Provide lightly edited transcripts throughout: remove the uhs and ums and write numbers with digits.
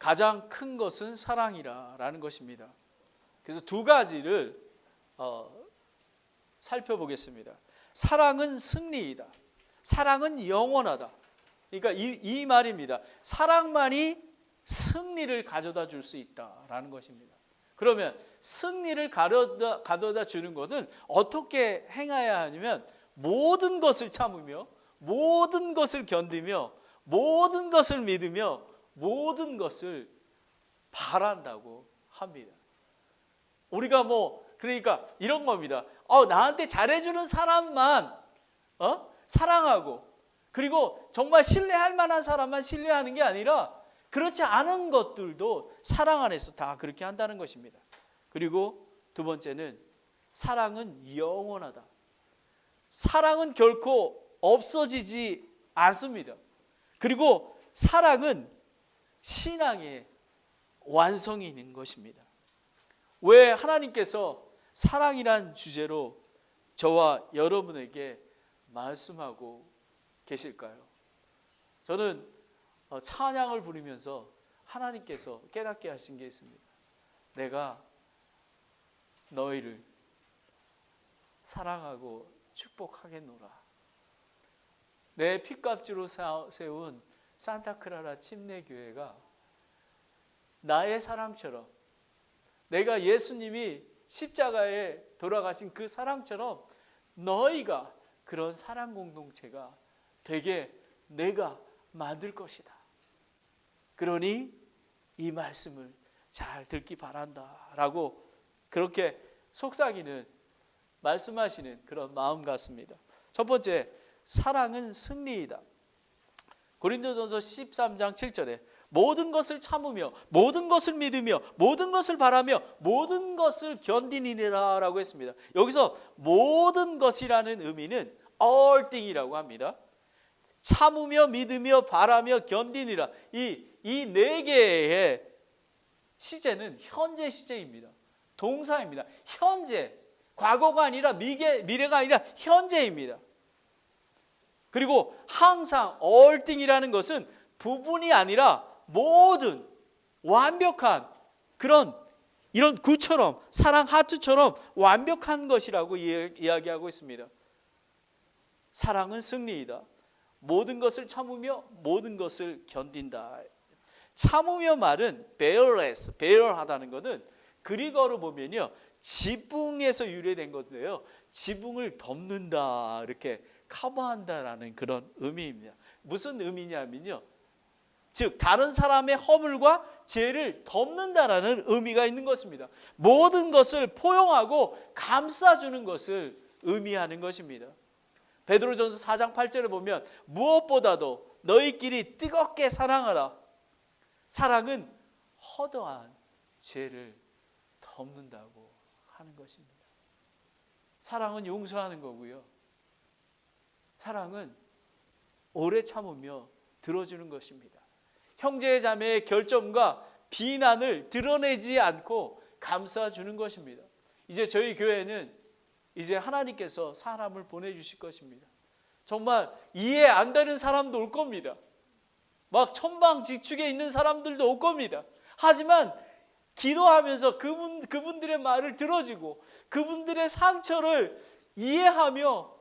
가장 큰 것은 사랑이라는 것입니다. 그래서 두 가지를 살펴보겠습니다. 사랑은 승리이다. 사랑은 영원하다. 그러니까 이 말입니다. 사랑만이 승리를 가져다 줄 수 있다라는 것입니다. 그러면 승리를 가져다 주는 것은 어떻게 행해야 하냐면 모든 것을 참으며 모든 것을 견디며 모든 것을 믿으며 모든 것을 바란다고 합니다. 우리가 그러니까 이런 겁니다. 나한테 잘해주는 사람만 사랑하고, 그리고 정말 신뢰할 만한 사람만 신뢰하는 게 아니라 그렇지 않은 것들도 사랑 안에서 다 그렇게 한다는 것입니다. 그리고 두 번째는 사랑은 영원하다. 사랑은 결코 없어지지 않습니다. 그리고 사랑은 신앙의 완성이 있는 것입니다. 왜 하나님께서 사랑이란 주제로 저와 여러분에게 말씀하고 계실까요? 저는 찬양을 부르면서 하나님께서 깨닫게 하신 게 있습니다. 내가 너희를 사랑하고 축복하겠노라. 내 핏값주로 세운 산타크라라 침례교회가 나의 사랑처럼, 내가 예수님이 십자가에 돌아가신 그 사랑처럼 너희가 그런 사랑 공동체가 되게 내가 만들 것이다. 그러니 이 말씀을 잘 듣기 바란다 라고 그렇게 속삭이는, 말씀하시는 그런 마음 같습니다. 첫 번째, 사랑은 승리이다. 고린도전서 13장 7절에 모든 것을 참으며 모든 것을 믿으며 모든 것을 바라며 모든 것을 견디니라 라고 했습니다. 여기서 모든 것이라는 의미는 all thing이라고 합니다. 참으며 믿으며 바라며 견디니라. 이 네 개의 시제는 현재 시제입니다. 동사입니다. 현재, 과거가 아니라 미래가 아니라 현재입니다. 그리고 항상 all thing이라는 것은 부분이 아니라 모든 완벽한 이런 구처럼, 사랑 하트처럼 완벽한 것이라고 이야기하고 있습니다. 사랑은 승리이다. 모든 것을 참으며 모든 것을 견딘다. 참으며 말은 bear하다는 것은 그리거로 보면요, 지붕에서 유래된 건데요, 지붕을 덮는다, 이렇게 커버한다라는 그런 의미입니다. 무슨 의미냐면요, 즉 다른 사람의 허물과 죄를 덮는다라는 의미가 있는 것입니다. 모든 것을 포용하고 감싸주는 것을 의미하는 것입니다. 베드로전서 4장 8절에 보면 무엇보다도 너희끼리 뜨겁게 사랑하라. 사랑은 허다한 죄를 덮는다고 하는 것입니다. 사랑은 용서하는 거고요. 사랑은 오래 참으며 들어주는 것입니다. 형제 자매의 결점과 비난을 드러내지 않고 감싸주는 것입니다. 이제 저희 교회는 이제 하나님께서 사람을 보내주실 것입니다. 정말 이해 안 되는 사람도 올 겁니다. 막 천방지축에 있는 사람들도 올 겁니다. 하지만 기도하면서 그분들의 말을 들어주고 그분들의 상처를 이해하며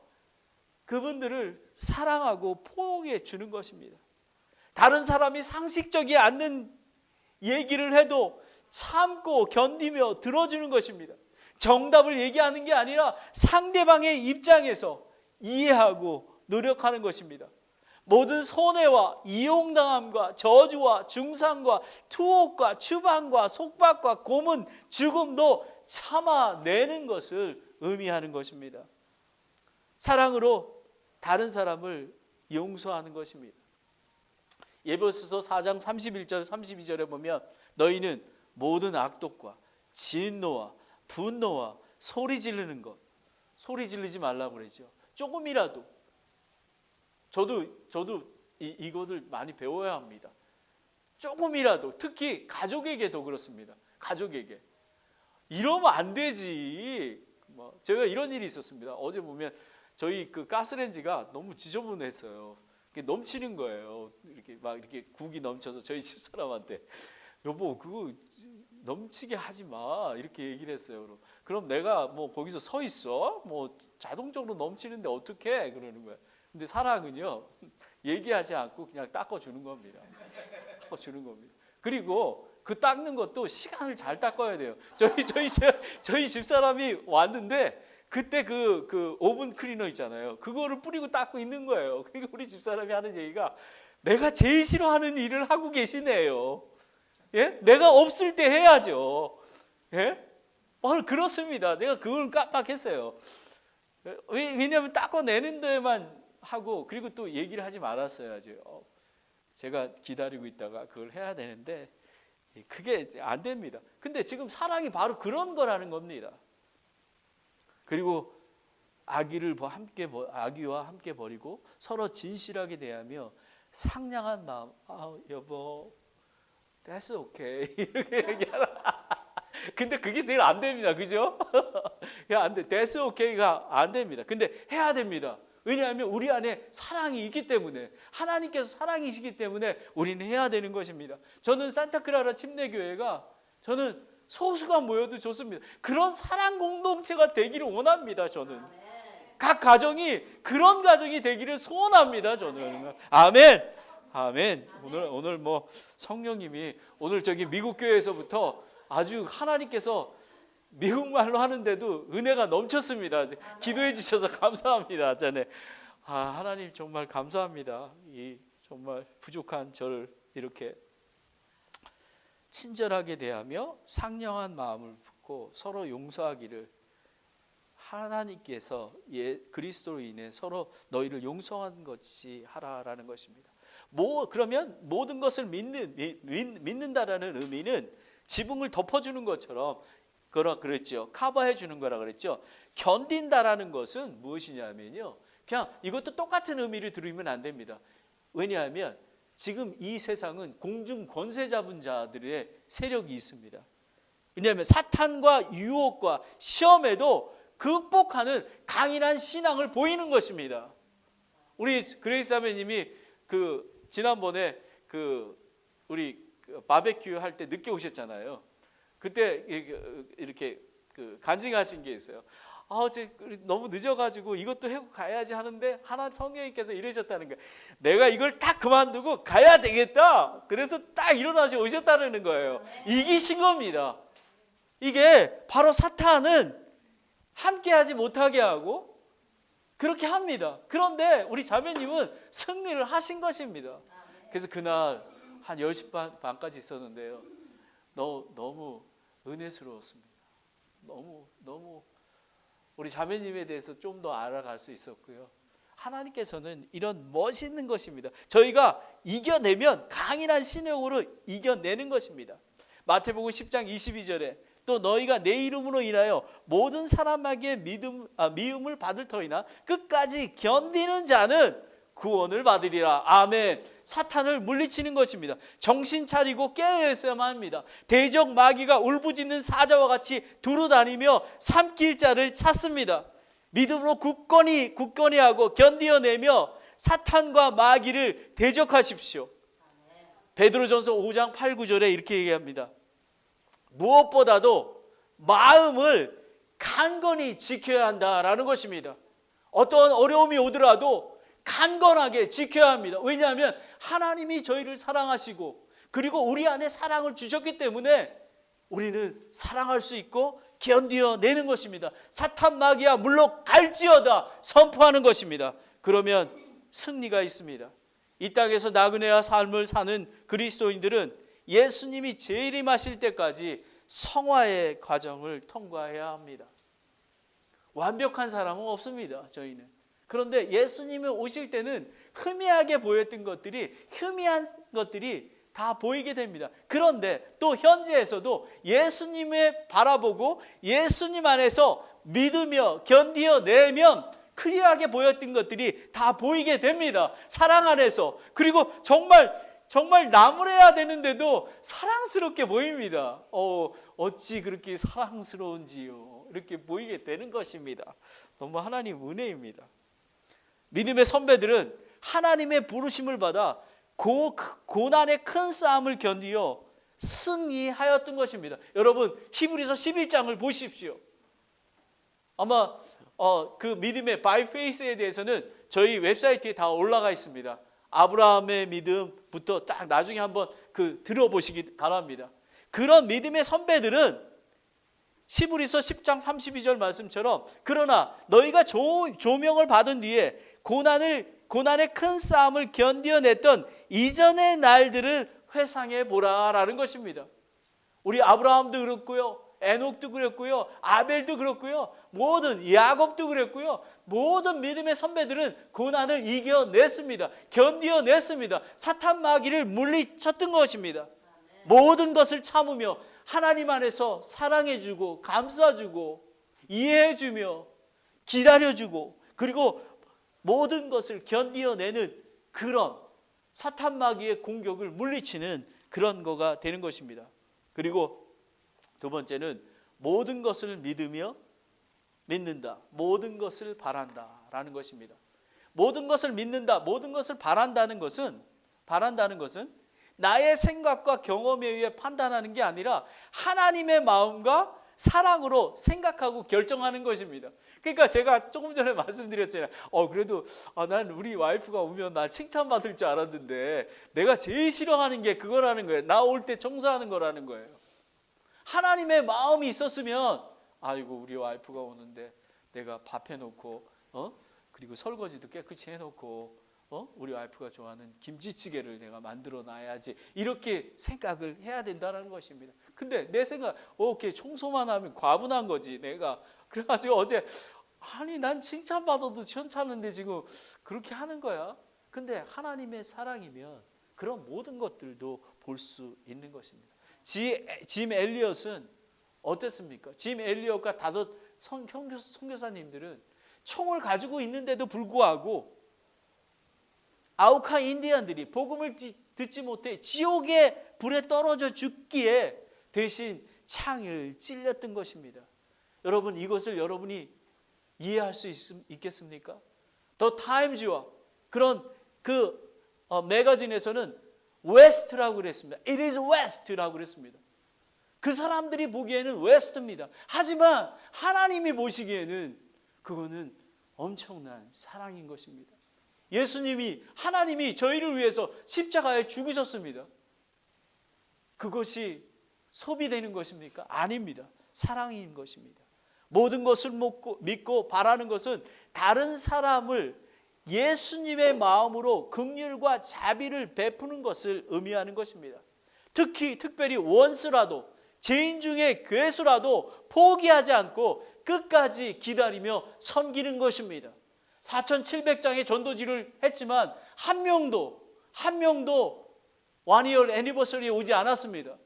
그분들을 사랑하고 포용해 주는 것입니다. 다른 사람이 상식적이 않는 얘기를 해도 참고 견디며 들어주는 것입니다. 정답을 얘기하는 게 아니라 상대방의 입장에서 이해하고 노력하는 것입니다. 모든 손해와 이용당함과 저주와 중상과 투옥과 추방과 속박과 고문, 죽음도 참아내는 것을 의미하는 것입니다. 사랑으로 다른 사람을 용서하는 것입니다. 에베소서 4장 31절 32절에 보면 너희는 모든 악독과 진노와 분노와 소리 지르는 것, 소리 지르지 말라고 그러죠. 조금이라도 저도 이것을 많이 배워야 합니다. 조금이라도, 특히 가족에게도 그렇습니다. 가족에게 이러면 안 되지. 제가 이런 일이 있었습니다. 어제 보면 저희 그 가스레인지가 너무 지저분했어요. 넘치는 거예요. 이렇게 국이 넘쳐서 저희 집 사람한테 여보 그거 넘치게 하지 마 이렇게 얘기를 했어요. 그럼 내가 뭐 거기서 서 있어? 뭐 자동적으로 넘치는데 어떡해? 그러는 거예요. 근데 사랑은요 얘기하지 않고 그냥 닦아주는 겁니다. 닦아주는 겁니다. 그리고 그 닦는 것도 시간을 잘 닦아야 돼요. 저희 집사람이 왔는데 그때 그 오븐 클리너 있잖아요. 그거를 뿌리고 닦고 있는 거예요. 그러니까 우리 집사람이 하는 얘기가 내가 제일 싫어하는 일을 하고 계시네요. 예? 내가 없을 때 해야죠. 예? 그렇습니다. 제가 그걸 깜빡했어요. 왜냐하면 닦아내는 데만 하고 그리고 또 얘기를 하지 말았어야죠. 제가 기다리고 있다가 그걸 해야 되는데 그게 안 됩니다. 근데 지금 사랑이 바로 그런 거라는 겁니다. 그리고 아기와 함께 버리고 서로 진실하게 대하며 상냥한 마음. 여보, that's okay. 이렇게 얘기하라. 근데 그게 제일 안 됩니다. 그죠? 안 돼. that's okay가 안 됩니다. 근데 해야 됩니다. 왜냐하면 우리 안에 사랑이 있기 때문에 하나님께서 사랑이시기 때문에 우리는 해야 되는 것입니다. 저는 산타크라라 침례교회가 저는 소수가 모여도 좋습니다. 그런 사랑 공동체가 되기를 원합니다. 저는 각 가정이 그런 가정이 되기를 소원합니다. 저는 아멘. 아멘. 오늘 뭐 성령님이 오늘 저기 미국 교회에서부터 아주 하나님께서 미국말로 하는데도 은혜가 넘쳤습니다. 기도해 주셔서 감사합니다. 하나님 정말 감사합니다. 이 정말 부족한 저를 이렇게 친절하게 대하며 상냥한 마음을 품고 서로 용서하기를 하나님께서 그리스도로 인해 서로 너희를 용서한 것이 하라라는 것입니다. 그러면 모든 것을 믿는다라는 의미는 지붕을 덮어주는 것처럼 그랬죠. 커버해 주는 거라 그랬죠. 견딘다라는 것은 무엇이냐면요. 그냥 이것도 똑같은 의미를 들으면 안 됩니다. 왜냐하면 지금 이 세상은 공중 권세 잡은 자들의 세력이 있습니다. 왜냐하면 사탄과 유혹과 시험에도 극복하는 강인한 신앙을 보이는 것입니다. 우리 그레이스 자매님이 지난번에 우리 바베큐 할 때 늦게 오셨잖아요. 그때 이렇게 간증하신 게 있어요. 너무 늦어가지고 이것도 해고 가야지 하는데 성령님께서 이러셨다는 거예요. 내가 이걸 딱 그만두고 가야 되겠다. 그래서 딱 일어나서 오셨다는 거예요. 이기신 겁니다. 이게 바로 사탄은 함께하지 못하게 하고 그렇게 합니다. 그런데 우리 자매님은 승리를 하신 것입니다. 그래서 그날 한 10시 반까지 있었는데요. 너무 은혜스러웠습니다. 너무 우리 자매님에 대해서 좀 더 알아갈 수 있었고요. 하나님께서는 이런 멋있는 것입니다. 저희가 이겨내면 강인한 신용으로 이겨내는 것입니다. 마태복음 10장 22절에 또 너희가 내 이름으로 인하여 모든 사람에게 미움을 받을 터이나 끝까지 견디는 자는 구원을 받으리라. 아멘. 사탄을 물리치는 것입니다. 정신 차리고 깨어 있어야만 합니다. 대적 마귀가 울부짖는 사자와 같이 두루다니며 삼킬 자를 찾습니다. 믿음으로 굳건히 하고 견디어내며 사탄과 마귀를 대적하십시오. 베드로전서 5장 8, 9절에 이렇게 얘기합니다. 무엇보다도 마음을 강건히 지켜야 한다라는 것입니다. 어떤 어려움이 오더라도 강건하게 지켜야 합니다. 왜냐하면 하나님이 저희를 사랑하시고 그리고 우리 안에 사랑을 주셨기 때문에 우리는 사랑할 수 있고 견디어내는 것입니다. 사탄 마귀야 물러갈지어다 선포하는 것입니다. 그러면 승리가 있습니다. 이 땅에서 나그네와 삶을 사는 그리스도인들은 예수님이 재림하실 때까지 성화의 과정을 통과해야 합니다. 완벽한 사람은 없습니다. 저희는. 그런데 예수님이 오실 때는 희미하게 보였던 것들이 다 보이게 됩니다. 그런데 또 현재에서도 예수님을 바라보고 예수님 안에서 믿으며 견디어내면 클리어하게 보였던 것들이 다 보이게 됩니다. 사랑 안에서. 그리고 정말 나무래야 되는데도 사랑스럽게 보입니다. 어찌 그렇게 사랑스러운지요. 이렇게 보이게 되는 것입니다. 너무 하나님 은혜입니다. 믿음의 선배들은 하나님의 부르심을 받아 고난의 큰 싸움을 견디어 승리하였던 것입니다. 여러분 히브리서 11장을 보십시오. 아마 그 믿음의 by faith에 대해서는 저희 웹사이트에 다 올라가 있습니다. 아브라함의 믿음부터 딱 나중에 한번 들어보시기 바랍니다. 그런 믿음의 선배들은 히브리서 10장 32절 말씀처럼 그러나 너희가 조명을 받은 뒤에 고난의 큰 싸움을 견뎌냈던 이전의 날들을 회상해 보라라는 것입니다. 우리 아브라함도 그렇고요. 에녹도 그랬고요. 아벨도 그렇고요. 모든 야곱도 그랬고요. 모든 믿음의 선배들은 고난을 이겨냈습니다. 견뎌냈습니다. 사탄 마귀를 물리쳤던 것입니다. 모든 것을 참으며 하나님 안에서 사랑해주고 감싸주고 이해해주며 기다려주고 그리고 모든 것을 견뎌내는 그런 사탄 마귀의 공격을 물리치는 그런 거가 되는 것입니다. 그리고 두 번째는 모든 것을 믿는다. 모든 것을 바란다라는 것입니다. 모든 것을 믿는다. 모든 것을 바란다는 것은 나의 생각과 경험에 의해 판단하는 게 아니라 하나님의 마음과 사랑으로 생각하고 결정하는 것입니다. 그러니까 제가 조금 전에 말씀드렸잖아요. 그래도 난 우리 와이프가 오면 나 칭찬받을 줄 알았는데 내가 제일 싫어하는 게 그거라는 거예요. 나 올 때 청소하는 거라는 거예요. 하나님의 마음이 있었으면 아이고 우리 와이프가 오는데 내가 밥 해놓고 그리고 설거지도 깨끗이 해놓고 우리 와이프가 좋아하는 김치찌개를 내가 만들어 놔야지 이렇게 생각을 해야 된다는 것입니다. 근데 내 생각 오케이 청소만 하면 과분한 거지 내가. 그래가지고 어제 난 칭찬받아도 괜찮은데 지금 그렇게 하는 거야. 근데 하나님의 사랑이면 그런 모든 것들도 볼 수 있는 것입니다. 짐 엘리엇은 어땠습니까? 짐 엘리엇과 5 선교사님들은 총을 가지고 있는데도 불구하고 아우카 인디언들이 복음을 듣지 못해 지옥의 불에 떨어져 죽기에 대신 창을 찔렸던 것입니다. 여러분 이것을 여러분이 이해할 수 있겠습니까? 더 타임즈와 그런 매거진에서는 웨스트라고 그랬습니다. It is west라고 그랬습니다. 그 사람들이 보기에는 웨스트입니다. 하지만 하나님이 보시기에는 그거는 엄청난 사랑인 것입니다. 하나님이 저희를 위해서 십자가에 죽으셨습니다. 그것이 소비되는 것입니까? 아닙니다. 사랑인 것입니다. 모든 것을 믿고 바라는 것은 다른 사람을 예수님의 마음으로 긍휼과 자비를 베푸는 것을 의미하는 것입니다. 특별히 원수라도 죄인 중에 괴수라도 포기하지 않고 끝까지 기다리며 섬기는 것입니다. 4,700장의 전도지를 했지만 한 명도 원이얼 애니버서리에 오지 않았습니다.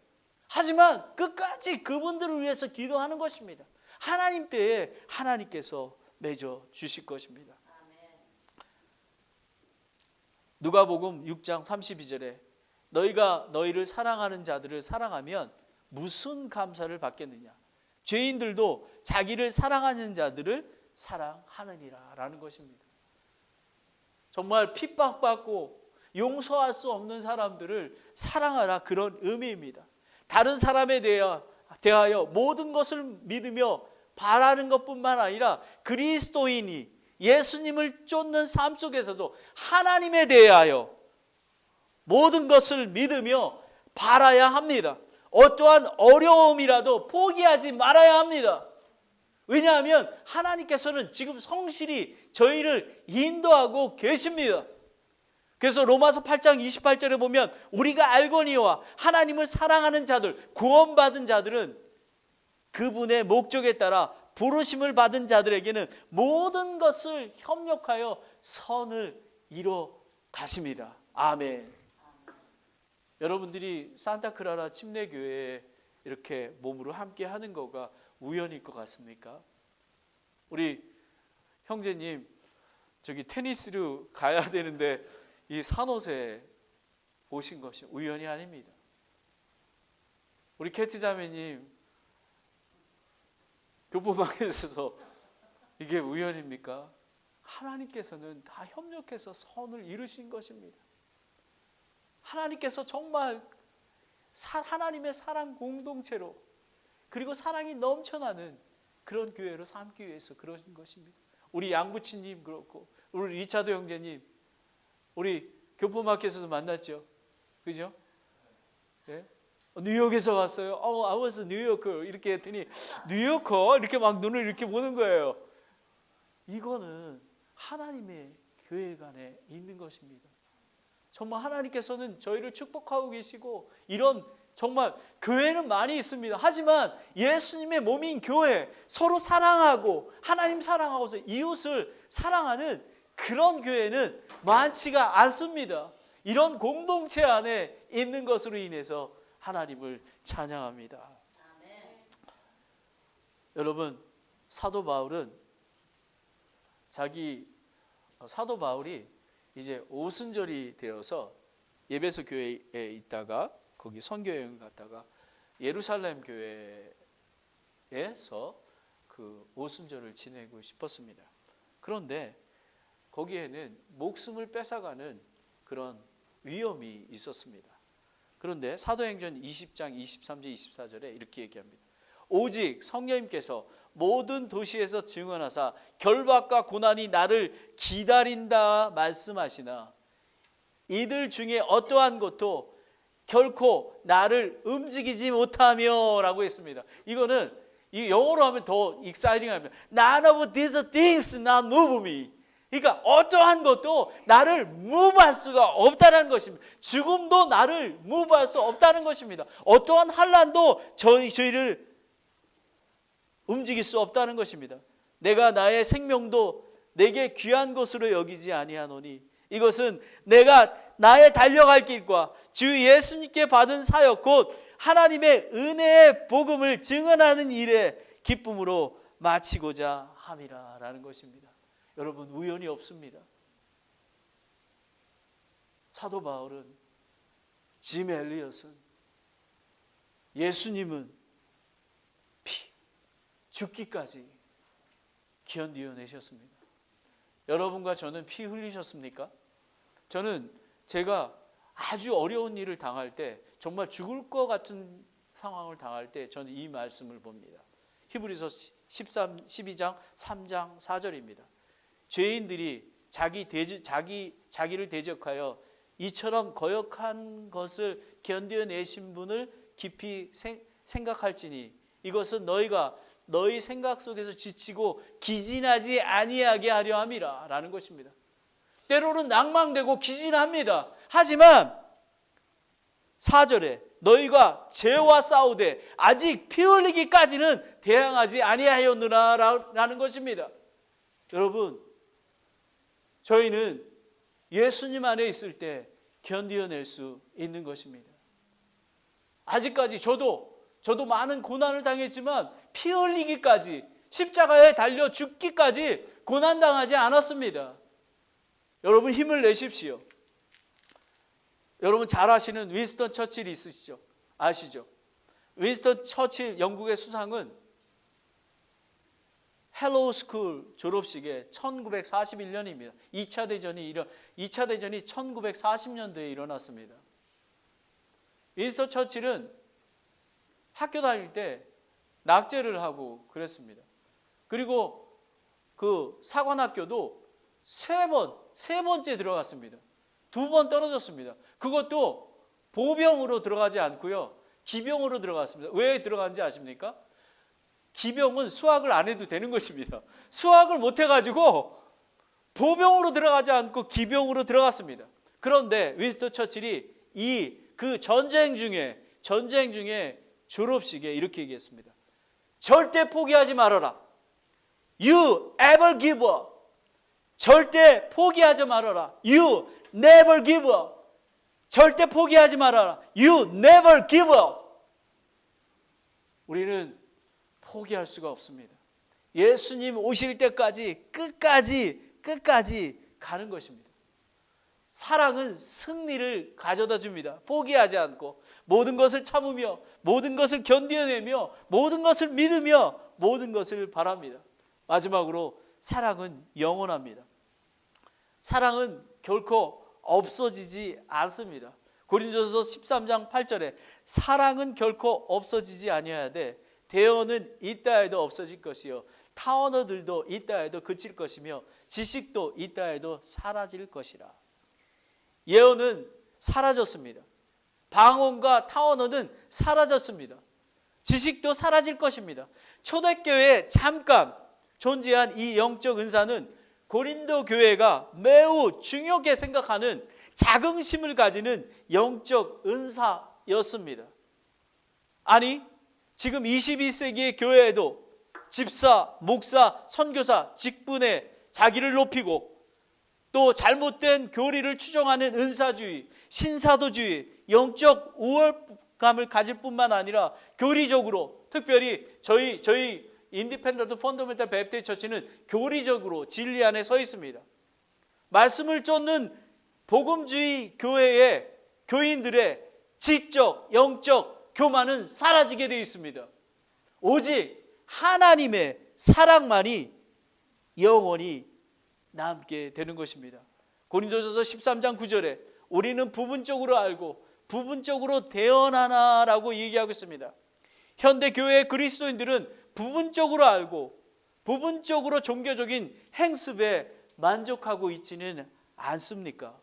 하지만 끝까지 그분들을 위해서 기도하는 것입니다. 하나님 때에 하나님께서 맺어 주실 것입니다. 누가복음 6장 32절에 너희가 너희를 사랑하는 자들을 사랑하면 무슨 감사를 받겠느냐. 죄인들도 자기를 사랑하는 자들을 사랑하느니라 라는 것입니다. 정말 핍박받고 용서할 수 없는 사람들을 사랑하라 그런 의미입니다. 다른 사람에 대하여 모든 것을 믿으며 바라는 것뿐만 아니라 그리스도인이 예수님을 쫓는 삶 속에서도 하나님에 대하여 모든 것을 믿으며 바라야 합니다. 어떠한 어려움이라도 포기하지 말아야 합니다. 왜냐하면 하나님께서는 지금 성실히 저희를 인도하고 계십니다. 그래서 로마서 8장 28절에 보면 우리가 알거니와 하나님을 사랑하는 자들, 구원받은 자들은 그분의 목적에 따라 부르심을 받은 자들에게는 모든 것을 협력하여 선을 이뤄 가십니다. 아멘. 여러분들이 산타크라라 침례교회에 이렇게 몸으로 함께 하는 거가 우연일 것 같습니까? 우리 형제님 저기 테니스로 가야 되는데 이 산호세 오신 것이 우연이 아닙니다. 우리 캐티 자매님 교포방에 있어서 이게 우연입니까? 하나님께서는 다 협력해서 선을 이루신 것입니다. 하나님께서 정말 하나님의 사랑 공동체로, 그리고 사랑이 넘쳐나는 그런 교회로 삼기 위해서 그런 것입니다. 우리 양부치님 그렇고, 우리 리차드 형제님, 우리 교포마켓에서 만났죠. 그죠? 예? 뉴욕에서 왔어요. I was New Yorker. 이렇게 했더니, 뉴요커? 이렇게 막 눈을 이렇게 보는 거예요. 이거는 하나님의 교회 간에 있는 것입니다. 정말 하나님께서는 저희를 축복하고 계시고, 이런 정말 교회는 많이 있습니다. 하지만 예수님의 몸인 교회, 서로 사랑하고 하나님 사랑하고서 이웃을 사랑하는 그런 교회는 많지가 않습니다. 이런 공동체 안에 있는 것으로 인해서 하나님을 찬양합니다. 여러분, 사도 바울이 이제 오순절이 되어서 예배소 교회에 있다가 거기 선교여행 갔다가 예루살렘 교회에서 그 오순절을 지내고 싶었습니다. 그런데 거기에는 목숨을 뺏어가는 그런 위험이 있었습니다. 그런데 사도행전 20장 23절 24절에 이렇게 얘기합니다. 오직 성령님께서 모든 도시에서 증언하사 결박과 고난이 나를 기다린다 말씀하시나 이들 중에 어떠한 것도 결코 나를 움직이지 못하며 라고 했습니다. 이거는 이 영어로 하면 더 익사이팅합니다. None of these things not move me. 그러니까 어떠한 것도 나를 무브할 수가 없다는 것입니다. 죽음도 나를 무브할 수 없다는 것입니다. 어떠한 환난도 저희를 움직일 수 없다는 것입니다. 내가 나의 생명도 내게 귀한 것으로 여기지 아니하노니 이것은 내가 나의 달려갈 길과 주 예수님께 받은 사역 곧 하나님의 은혜의 복음을 증언하는 일에 기쁨으로 마치고자 함이라 라는 것입니다. 여러분, 우연이 없습니다. 사도 바울은, 짐 엘리엇은, 예수님은 죽기까지 견디어내셨습니다. 여러분과 저는 피 흘리셨습니까? 저는 제가 아주 어려운 일을 당할 때, 정말 죽을 것 같은 상황을 당할 때 저는 이 말씀을 봅니다. 히브리서 12장 3장 4절입니다. 죄인들이 자기를 대적하여 이처럼 거역한 것을 견뎌내신 분을 깊이 생각할지니 이것은 너희가 너희 생각 속에서 지치고 기진하지 아니하게 하려 함이라 라는 것입니다. 때로는 낭망되고 기진합니다. 하지만 4절에 너희가 죄와 싸우되 아직 피 흘리기까지는 대항하지 아니하였느라 라는 것입니다. 여러분, 저희는 예수님 안에 있을 때 견디어낼 수 있는 것입니다. 아직까지 저도 많은 고난을 당했지만 피 흘리기까지, 십자가에 달려 죽기까지 고난당하지 않았습니다. 여러분, 힘을 내십시오. 여러분 잘 아시는 윈스턴 처칠이 있으시죠? 아시죠? 윈스턴 처칠 영국의 수상은 헬로우 스쿨 졸업식에 1941년입니다. 2차 대전이 1940년도에 일어났습니다. 윈스턴 처칠은 학교 다닐 때 낙제를 하고 그랬습니다. 그리고 그 사관학교도 세 번째 들어갔습니다. 2번 떨어졌습니다. 그것도 보병으로 들어가지 않고요. 기병으로 들어갔습니다. 왜 들어간지 아십니까? 기병은 수학을 안 해도 되는 것입니다. 수학을 못 해가지고 보병으로 들어가지 않고 기병으로 들어갔습니다. 그런데 윈스턴 처칠이 그 전쟁 중에 졸업식에 이렇게 얘기했습니다. 절대 포기하지 말아라. You ever give up. 절대 포기하지 말아라. You never give up. 절대 포기하지 말아라. You never give up. 우리는 포기할 수가 없습니다. 예수님 오실 때까지 끝까지 가는 것입니다. 사랑은 승리를 가져다 줍니다. 포기하지 않고 모든 것을 참으며 모든 것을 견뎌내며 모든 것을 믿으며 모든 것을 바랍니다. 마지막으로 사랑은 영원합니다. 사랑은 결코 없어지지 않습니다. 고린도서 13장 8절에 사랑은 결코 없어지지 아니어야 돼. 대언은 있다 해도 없어질 것이요 타언어들도 있다 해도 그칠 것이며 지식도 있다 해도 사라질 것이라. 예언은 사라졌습니다. 방언과 타언어는 사라졌습니다. 지식도 사라질 것입니다. 초대교회에 잠깐 존재한 이 영적 은사는 고린도 교회가 매우 중요하게 생각하는 자긍심을 가지는 영적 은사였습니다. 아니, 지금 22세기의 교회에도 집사, 목사, 선교사 직분에 자기를 높이고 또 잘못된 교리를 추종하는 은사주의, 신사도주의, 영적 우월감을 가질 뿐만 아니라 교리적으로 특별히 저희 인디펜던트 펀더멘탈 베프티스트 처치는 교리적으로 진리 안에 서 있습니다. 말씀을 쫓는 복음주의 교회의 교인들의 지적, 영적 교만은 사라지게 되어 있습니다. 오직 하나님의 사랑만이 영원히 남게 되는 것입니다. 고린도전서 13장 9절에 우리는 부분적으로 알고 부분적으로 대언하나라고 얘기하고 있습니다. 현대 교회의 그리스도인들은 부분적으로 알고 부분적으로 종교적인 행습에 만족하고 있지는 않습니까?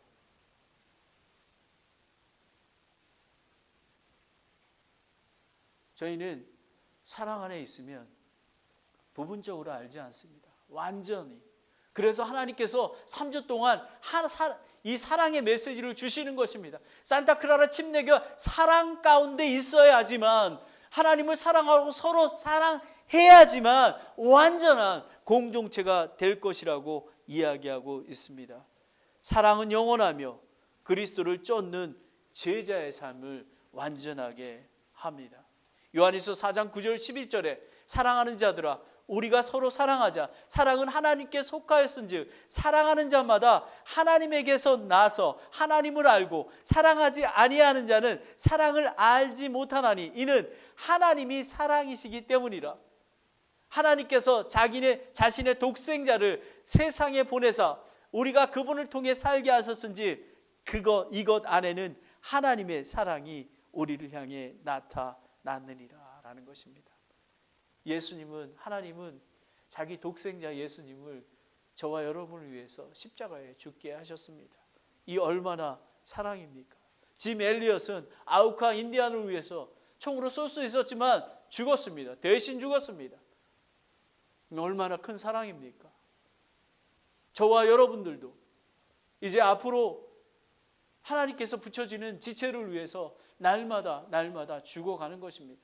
저희는 사랑 안에 있으면 부분적으로 알지 않습니다. 완전히. 그래서 하나님께서 3주 동안 이 사랑의 메시지를 주시는 것입니다. 산타클라라 침례교 사랑 가운데 있어야지만 하나님을 사랑하고 서로 사랑해야지만 완전한 공동체가 될 것이라고 이야기하고 있습니다. 사랑은 영원하며 그리스도를 쫓는 제자의 삶을 완전하게 합니다. 요한일서 4장 9절 11절에 사랑하는 자들아 우리가 서로 사랑하자. 사랑은 하나님께 속하였은즉 사랑하는 자마다 하나님에게서 나서 하나님을 알고 사랑하지 아니하는 자는 사랑을 알지 못하나니 이는 하나님이 사랑이시기 때문이라. 하나님께서 자신의 독생자를 세상에 보내사 우리가 그분을 통해 살게 하셨은지 이것 안에는 하나님의 사랑이 우리를 향해 나타났느니라 라는 것입니다. 하나님은 자기 독생자 예수님을 저와 여러분을 위해서 십자가에 죽게 하셨습니다. 이 얼마나 사랑입니까? 짐 엘리엇은 아우카 인디안을 위해서 총으로 쏠 수 있었지만 죽었습니다. 대신 죽었습니다. 얼마나 큰 사랑입니까? 저와 여러분들도 이제 앞으로 하나님께서 붙여지는 지체를 위해서 날마다 죽어가는 것입니다.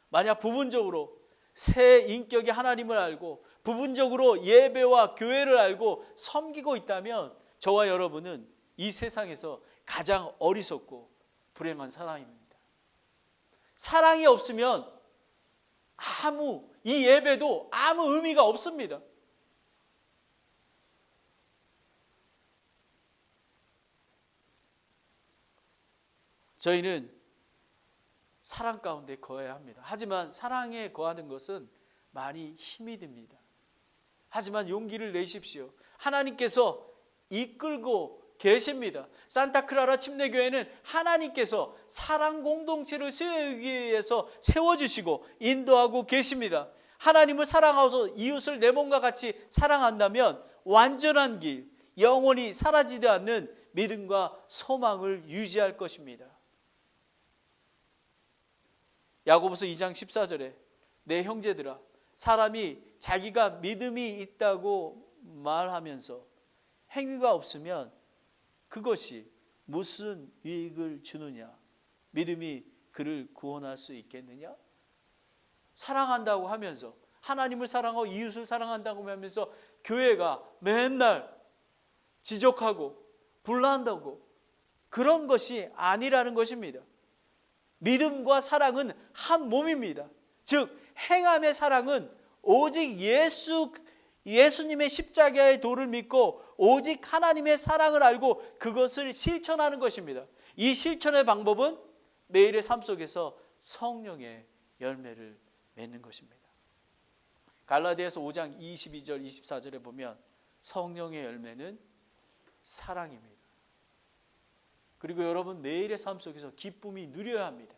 만약 부분적으로 새 인격의 하나님을 알고 부분적으로 예배와 교회를 알고 섬기고 있다면 저와 여러분은 이 세상에서 가장 어리석고 불행한 사람입니다. 사랑이 없으면 이 예배도 아무 의미가 없습니다. 저희는 사랑 가운데 거해야 합니다. 하지만 사랑에 거하는 것은 많이 힘이 듭니다. 하지만 용기를 내십시오. 하나님께서 이끌고 계십니다. 산타클라라 침례교회는 하나님께서 사랑 공동체를 세우기 위해서 세워주시고 인도하고 계십니다. 하나님을 사랑하고 이웃을 내 몸과 같이 사랑한다면 완전한 길, 영원히 사라지지 않는 믿음과 소망을 유지할 것입니다. 야고보서 2장 14절에 내 형제들아 사람이 자기가 믿음이 있다고 말하면서 행위가 없으면 그것이 무슨 유익을 주느냐? 믿음이 그를 구원할 수 있겠느냐? 사랑한다고 하면서 하나님을 사랑하고 이웃을 사랑한다고 하면서 교회가 맨날 지적하고 불난다고 그런 것이 아니라는 것입니다. 믿음과 사랑은 한 몸입니다. 즉 행함의 사랑은 오직 예수님의 십자가의 도를 믿고 오직 하나님의 사랑을 알고 그것을 실천하는 것입니다. 이 실천의 방법은 매일의 삶 속에서 성령의 열매를 맺는 것입니다. 갈라디아서 5장 22절 24절에 보면 성령의 열매는 사랑입니다. 그리고 여러분 내일의 삶 속에서 기쁨이 누려야 합니다.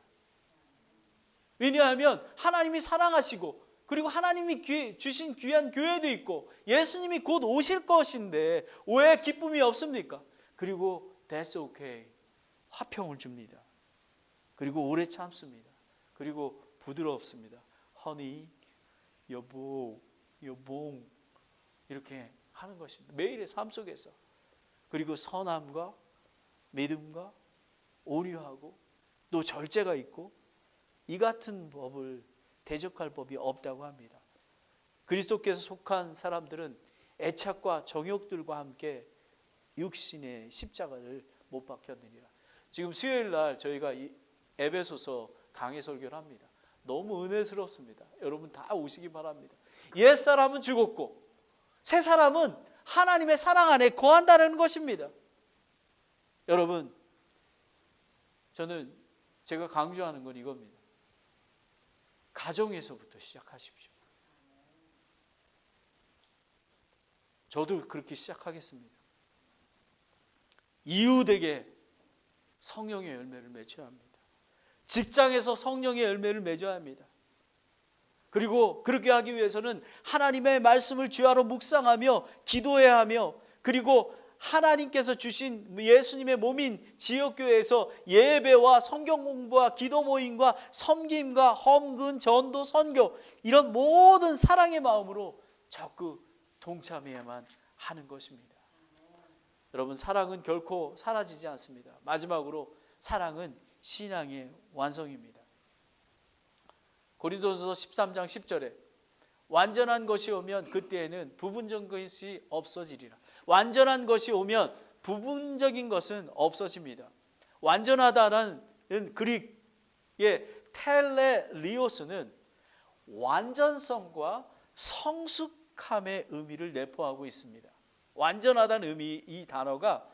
왜냐하면 하나님이 사랑하시고 그리고 하나님이 주신 귀한 교회도 있고 예수님이 곧 오실 것인데 왜 기쁨이 없습니까? 그리고 That's okay. 화평을 줍니다. 그리고 오래 참습니다. 그리고 부드럽습니다. Honey, 여보, 여봉 이렇게 하는 것입니다. 매일의 삶 속에서. 그리고 선함과 믿음과 온유하고 또 절제가 있고 이 같은 법을 대적할 법이 없다고 합니다. 그리스도께서 속한 사람들은 애착과 정욕들과 함께 육신의 십자가를 못 박혔느니라. 지금 수요일 날 저희가 에베소서 강해 설교를 합니다. 너무 은혜스럽습니다. 여러분 다 오시기 바랍니다. 옛사람은 죽었고 새 사람은 하나님의 사랑 안에 거한다는 것입니다. 여러분, 저는 제가 강조하는 건 이겁니다. 가정에서부터 시작하십시오. 저도 그렇게 시작하겠습니다. 이웃에게 성령의 열매를 맺어야 합니다. 직장에서 성령의 열매를 맺어야 합니다. 그리고 그렇게 하기 위해서는 하나님의 말씀을 주야로 묵상하며 기도해야 하며 그리고 하나님께서 주신 예수님의 몸인 지역교회에서 예배와 성경 공부와 기도 모임과 섬김과 헌금, 전도, 선교 이런 모든 사랑의 마음으로 적극 동참해야만 하는 것입니다. 여러분 사랑은 결코 사라지지 않습니다. 마지막으로 사랑은 신앙의 완성입니다. 고린도전서 13장 10절에 완전한 것이 오면 그때에는 부분적인 것이 없어지리라. 완전한 것이 오면 부분적인 것은 없어집니다. 완전하다는 그릭의 텔레리오스는 완전성과 성숙함의 의미를 내포하고 있습니다. 완전하다는 의미, 이 단어가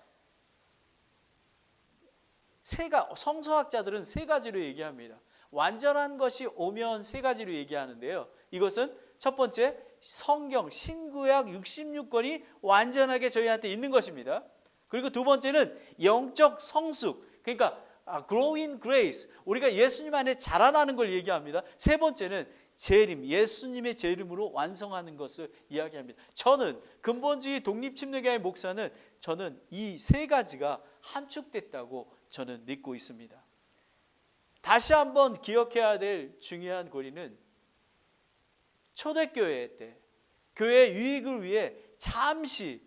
성서학자들은 세 가지로 얘기합니다. 완전한 것이 오면 세 가지로 얘기하는데요. 이것은 첫 번째, 성경 신구약 66권이 완전하게 저희한테 있는 것입니다. 그리고 두 번째는 영적 성숙, 그러니까 grow in grace, 우리가 예수님 안에 자라나는 걸 얘기합니다. 세 번째는 재림, 예수님의 재림으로 완성하는 것을 이야기합니다. 저는 근본주의 독립침례교회 목사는 저는 이 세 가지가 함축됐다고 저는 믿고 있습니다. 다시 한번 기억해야 될 중요한 고리는 초대교회 때 교회 유익을 위해 잠시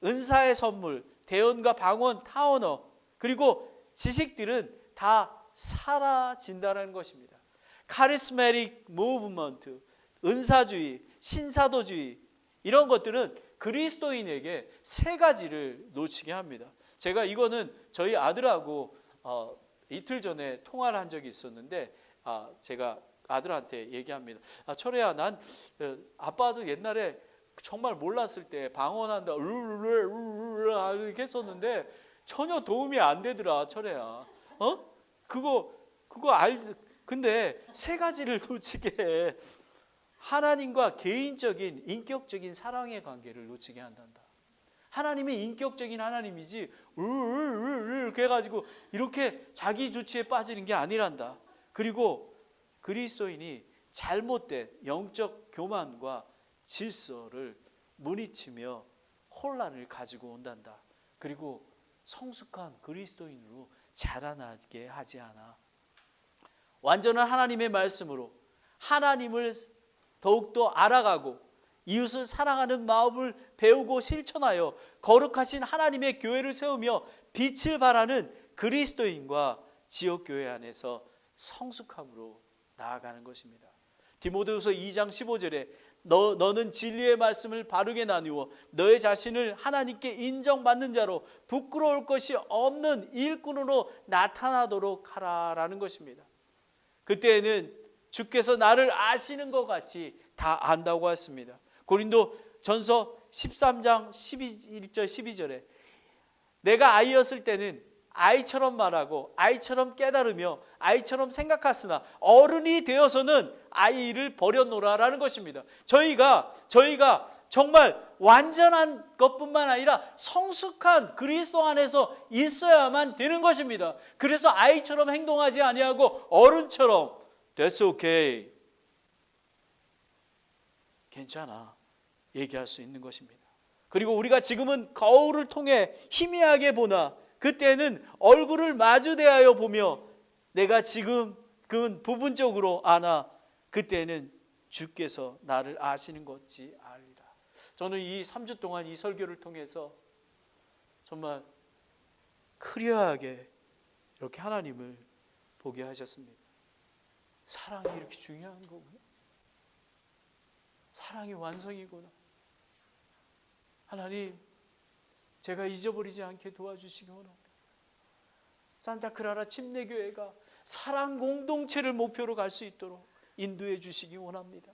은사의 선물, 대언과 방언, 타언어 그리고 지식들은 다 사라진다는 것입니다. 카리스마틱 무브먼트, 은사주의, 신사도주의 이런 것들은 그리스도인에게 세 가지를 놓치게 합니다. 제가 이거는 저희 아들하고 이틀 전에 통화를 한 적이 있었는데 제가 아들한테 얘기합니다. 철혜야, 난 아빠도 옛날에 정말 몰랐을 때 방언한다 이렇게 했었는데 전혀 도움이 안 되더라, 철혜야. 그거 근데 세 가지를 놓치게 해. 하나님과 개인적인 인격적인 사랑의 관계를 놓치게 한단다. 하나님이 인격적인 하나님이지 이렇게 해가지고 이렇게 자기 주치에 빠지는 게 아니란다. 그리고 그리스도인이 잘못된 영적 교만과 질서를 무너뜨리며 혼란을 가지고 온단다. 그리고 성숙한 그리스도인으로 자라나게 하지 않아. 완전한 하나님의 말씀으로 하나님을 더욱더 알아가고 이웃을 사랑하는 마음을 배우고 실천하여 거룩하신 하나님의 교회를 세우며 빛을 발하는 그리스도인과 지역교회 안에서 성숙함으로 나아가는 것입니다. 디모데후서 2장 15절에 너는 진리의 말씀을 바르게 나누어 너의 자신을 하나님께 인정받는 자로 부끄러울 것이 없는 일꾼으로 나타나도록 하라라는 것입니다. 그때에는 주께서 나를 아시는 것 같이 다 안다고 했습니다. 고린도 전서 13장 11절 12절에 내가 아이였을 때는 아이처럼 말하고 아이처럼 깨달으며 아이처럼 생각했으나 어른이 되어서는 아이를 버려놓으라라는 것입니다. 저희가 정말 완전한 것뿐만 아니라 성숙한 그리스도 안에서 있어야만 되는 것입니다. 그래서 아이처럼 행동하지 아니하고 어른처럼 That's okay. 괜찮아. 얘기할 수 있는 것입니다. 그리고 우리가 지금은 거울을 통해 희미하게 보나 그때는 얼굴을 마주대하여 보며 내가 지금은 부분적으로 아나 그때는 주께서 나를 아시는 것이 알리라. 저는 이 3주 동안 이 설교를 통해서 정말 클리어하게 이렇게 하나님을 보게 하셨습니다. 사랑이 이렇게 중요한 거구나. 사랑이 완성이구나. 하나님, 제가 잊어버리지 않게 도와주시기 원합니다. 산타크라라 침례교회가 사랑 공동체를 목표로 갈 수 있도록 인도해 주시기 원합니다.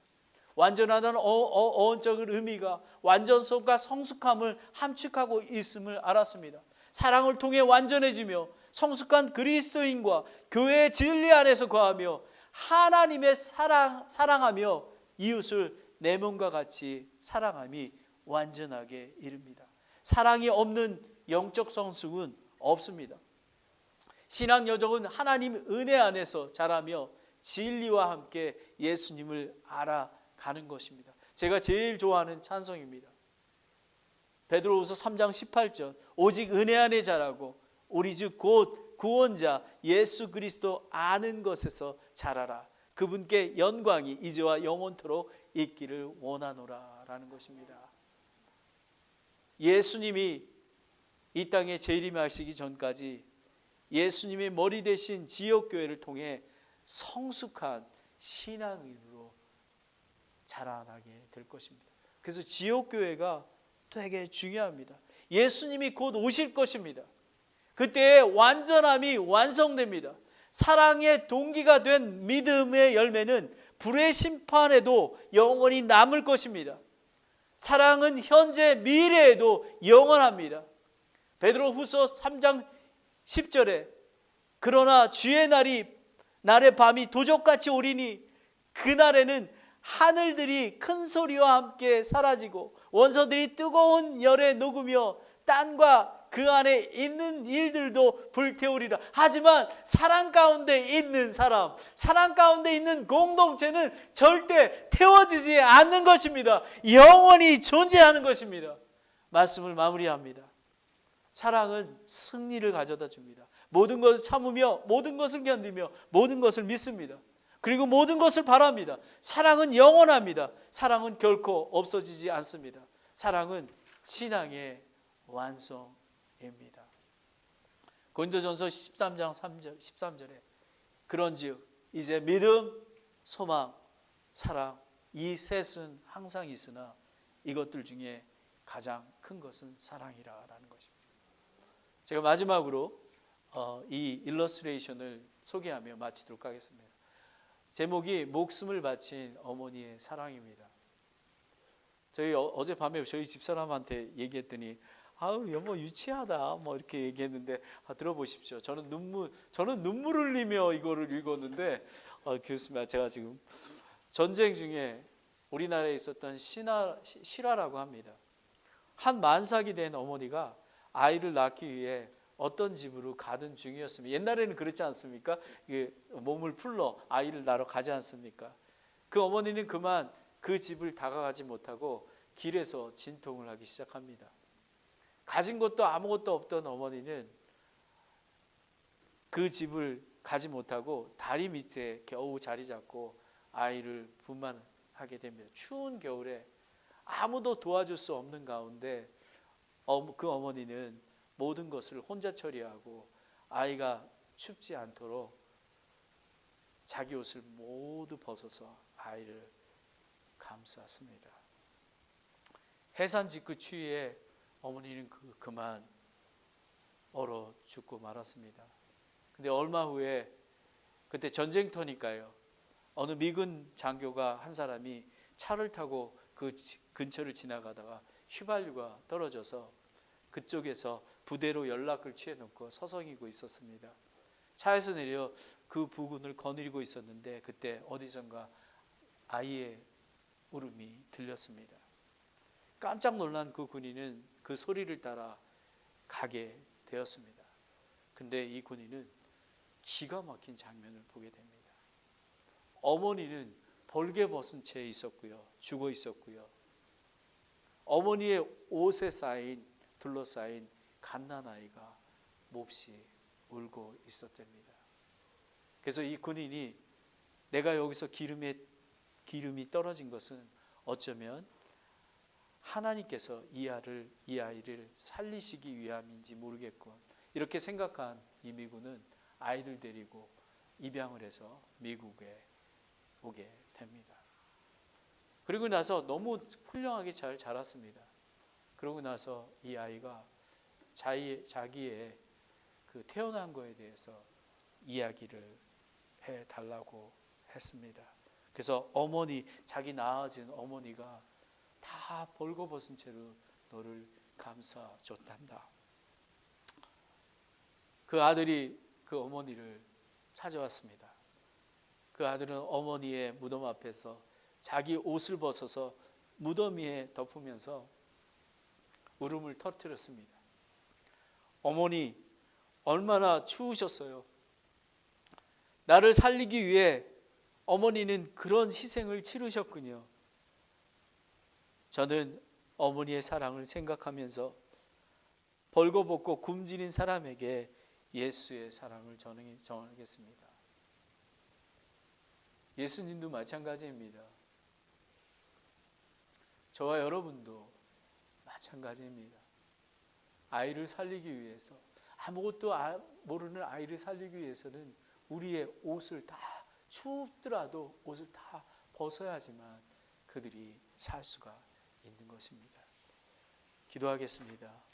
완전하다는 어원적인 의미가 완전성과 성숙함을 함축하고 있음을 알았습니다. 사랑을 통해 완전해지며 성숙한 그리스도인과 교회의 진리 안에서 거하며 하나님의 사랑하며 이웃을 내 몸과 같이 사랑함이 완전하게 이릅니다. 사랑이 없는 영적 성숙은 없습니다. 신앙 여정은 하나님 은혜 안에서 자라며 진리와 함께 예수님을 알아가는 것입니다. 제가 제일 좋아하는 찬송입니다. 베드로후서 3장 18절 오직 은혜 안에 자라고 우리 주 곧 구원자 예수 그리스도 아는 것에서 자라라. 그분께 영광이 이제와 영원토록 있기를 원하노라 라는 것입니다. 예수님이 이 땅에 재림하시기 전까지 예수님의 머리 대신 지역교회를 통해 성숙한 신앙인으로 자라나게 될 것입니다. 그래서 지역교회가 되게 중요합니다. 예수님이 곧 오실 것입니다. 그때 완전함이 완성됩니다. 사랑의 동기가 된 믿음의 열매는 불의 심판에도 영원히 남을 것입니다. 사랑은 현재 미래에도 영원합니다. 베드로후서 3장 10절에 그러나 주의 날의 밤이 도적같이 오리니 그날에는 하늘들이 큰 소리와 함께 사라지고 원소들이 뜨거운 열에 녹으며 땅과 그 안에 있는 일들도 불태우리라. 하지만 사랑 가운데 있는 사람, 사랑 가운데 있는 공동체는 절대 태워지지 않는 것입니다. 영원히 존재하는 것입니다. 말씀을 마무리합니다. 사랑은 승리를 가져다 줍니다. 모든 것을 참으며 모든 것을 견디며 모든 것을 믿습니다. 그리고 모든 것을 바랍니다. 사랑은 영원합니다. 사랑은 결코 없어지지 않습니다. 사랑은 신앙의 완성입니다. 고린도전서 13장 13절에 그런즉 이제 믿음, 소망, 사랑 이 셋은 항상 있으나 이것들 중에 가장 큰 것은 사랑이라라는 것입니다. 제가 마지막으로 이 일러스트레이션을 소개하며 마치도록 하겠습니다. 제목이 목숨을 바친 어머니의 사랑입니다. 저희 어젯밤에 저희 집사람한테 얘기했더니 아우 여보 유치하다 뭐 이렇게 얘기했는데 들어보십시오. 저는 눈물 흘리며 이거를 읽었는데 교수님 제가 지금 전쟁 중에 우리나라에 있었던 실화라고 합니다. 한 만삭이 된 어머니가 아이를 낳기 위해 어떤 집으로 가던 중이었습니다. 옛날에는 그렇지 않습니까? 몸을 풀러 아이를 낳으러 가지 않습니까? 그 어머니는 그만 그 집을 다가가지 못하고 길에서 진통을 하기 시작합니다. 가진 것도 아무것도 없던 어머니는 그 집을 가지 못하고 다리 밑에 겨우 자리 잡고 아이를 분만하게 됩니다. 추운 겨울에 아무도 도와줄 수 없는 가운데 그 어머니는 모든 것을 혼자 처리하고 아이가 춥지 않도록 자기 옷을 모두 벗어서 아이를 감쌌습니다. 해산 직후 추위에 어머니는 그만 얼어 죽고 말았습니다. 근데 얼마 후에 그때 전쟁터니까요. 어느 미군 장교가 한 사람이 차를 타고 그 근처를 지나가다가 휘발유가 떨어져서 그쪽에서 부대로 연락을 취해놓고 서성이고 있었습니다. 차에서 내려 그 부근을 거느리고 있었는데 그때 어디선가 아이의 울음이 들렸습니다. 깜짝 놀란 그 군인은 그 소리를 따라 가게 되었습니다. 근데 이 군인은 기가 막힌 장면을 보게 됩니다. 어머니는 벌게 벗은 채 있었고요. 죽어 있었고요. 어머니의 옷에 둘러싸인 갓난아이가 몹시 울고 있었답니다. 그래서 이 군인이 내가 여기서 기름이 떨어진 것은 어쩌면 하나님께서 이 아이를 살리시기 위함인지 모르겠군. 이렇게 생각한 이 미군은 아이들 데리고 입양을 해서 미국에 오게 됩니다. 그리고 나서 너무 훌륭하게 잘 자랐습니다. 그러고 나서 이 아이가 자기의 그 태어난 거에 대해서 이야기를 해달라고 했습니다. 그래서 자기 낳아진 어머니가 다 벌거벗은 채로 너를 감싸줬단다. 그 아들이 그 어머니를 찾아왔습니다. 그 아들은 어머니의 무덤 앞에서 자기 옷을 벗어서 무덤 위에 덮으면서 울음을 터뜨렸습니다. 어머니, 얼마나 추우셨어요. 나를 살리기 위해 어머니는 그런 희생을 치르셨군요. 저는 어머니의 사랑을 생각하면서 벌거벗고 굶주린 사람에게 예수의 사랑을 전하겠습니다. 예수님도 마찬가지입니다. 저와 여러분도 마찬가지입니다. 아이를 살리기 위해서, 아무것도 모르는 아이를 살리기 위해서는 우리의 옷을 다, 춥더라도 옷을 다 벗어야지만 그들이 살 수가 있는 것입니다. 기도하겠습니다.